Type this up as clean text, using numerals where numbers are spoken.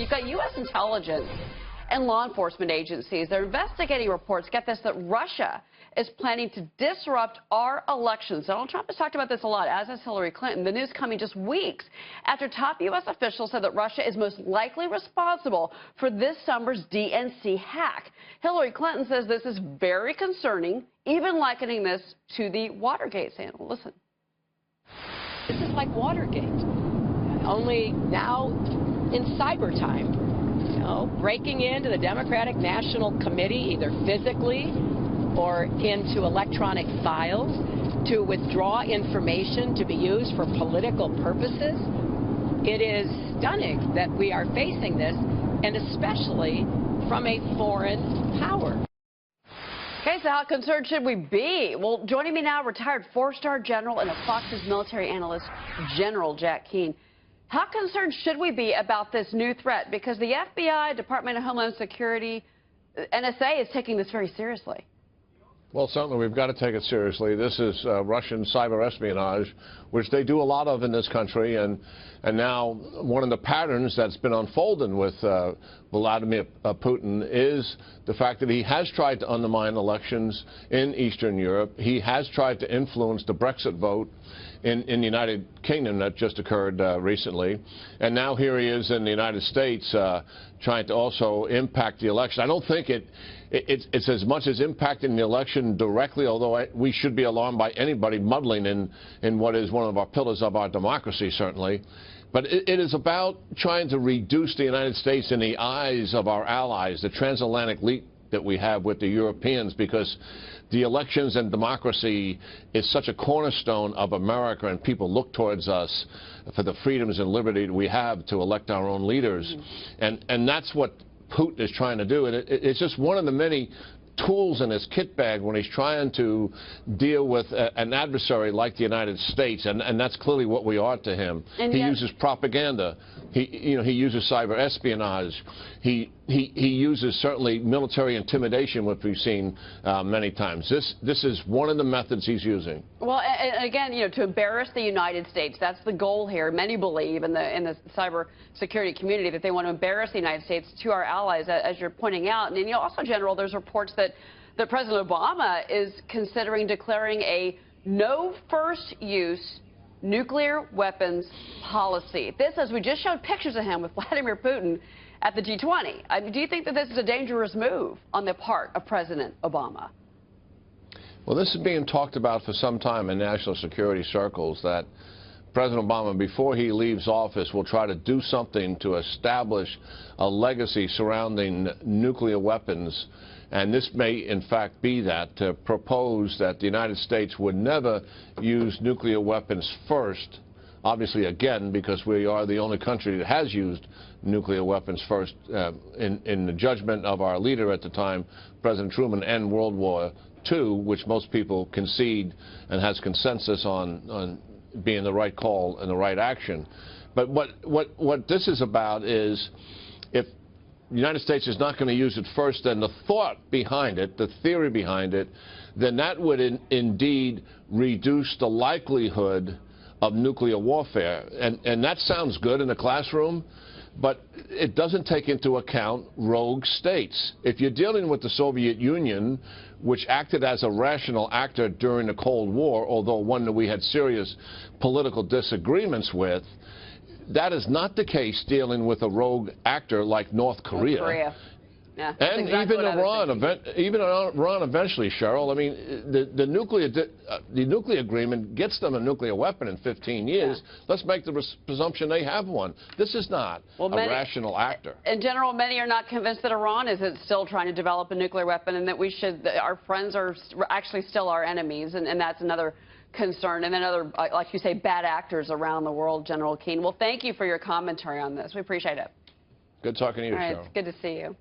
you've got U.S. intelligence and law enforcement agencies. They're investigating reports, get this, that Russia is planning to disrupt our elections. Donald Trump has talked about this a lot, as has Hillary Clinton. The news coming just weeks after top U.S. officials said that Russia is most likely responsible for this summer's DNC hack. Hillary Clinton says this is very concerning, even likening this to the Watergate scandal. Listen. This is like Watergate, only now in cyber time. You know, breaking into the Democratic National Committee, either physically or into electronic files, to withdraw information to be used for political purposes. It is stunning that we are facing this, and especially from a foreign power. Okay, so how concerned should we be? Well, joining me now, retired four-star general and a Fox's military analyst, General Jack Keane. How concerned should we be about this new threat? Because the FBI, Department of Homeland Security, NSA is taking this very seriously. Well, certainly we've got to take it seriously. This is Russian cyber espionage, which they do a lot of in this country. And now one of the patterns that's been unfolding with Vladimir Putin is the fact that he has tried to undermine elections in Eastern Europe. He has tried to influence the Brexit vote in the United Kingdom that just occurred recently. And now here he is in the United States trying to also impact the election. I don't think it's as much as impacting the election directly, although we should be alarmed by anybody muddling in what is one of our pillars of our democracy, certainly. But it is about trying to reduce the United States in the eyes of our allies, the transatlantic leap that we have with the Europeans, because the elections and democracy is such a cornerstone of America, and people look towards us for the freedoms and liberty that we have to elect our own leaders. And that's what Putin is trying to do. And it's just one of the many tools in his kit bag when he's trying to deal with an adversary like the United States, and that's clearly what we are to him. And he uses propaganda. He uses cyber espionage. He uses certainly military intimidation, which we've seen many times. This is one of the methods he's using. Well, and again, to embarrass the United States. That's the goal here. Many believe in the cyber security community that they want to embarrass the United States to our allies, as you're pointing out. And also, General, there's reports that President Obama is considering declaring a no first use nuclear weapons policy. This, as we just showed pictures of him with Vladimir Putin at the G20. Do you think that this is a dangerous move on the part of President Obama? Well, this is being talked about for some time in national security circles, that President Obama, before he leaves office, will try to do something to establish a legacy surrounding nuclear weapons. And this may, in fact, be that, to propose that the United States would never use nuclear weapons first, obviously, again, because we are the only country that has used nuclear weapons first in the judgment of our leader at the time, President Truman, and World War II, which most people concede and has consensus on being the right call and the right action. But what this is about is, if the United States is not going to use it first, then the thought behind it, the theory behind it, then that would indeed reduce the likelihood of nuclear warfare. And that sounds good in the classroom, but it doesn't take into account rogue states. If you're dealing with the Soviet Union, which acted as a rational actor during the Cold War, although one that we had serious political disagreements with, that is not the case dealing with a rogue actor like North Korea. Yeah, and exactly even Iran eventually, Cheryl. I mean, the nuclear agreement gets them a nuclear weapon in 15 years. Yeah. Let's make the presumption they have one. This is not a rational actor. In general, many are not convinced that Iran is still trying to develop a nuclear weapon, and that our friends are actually still our enemies, and that's another concern. And then other, like you say, bad actors around the world, General Keane. Well, thank you for your commentary on this. We appreciate it. Good talking to you, Cheryl. All right, it's good to see you.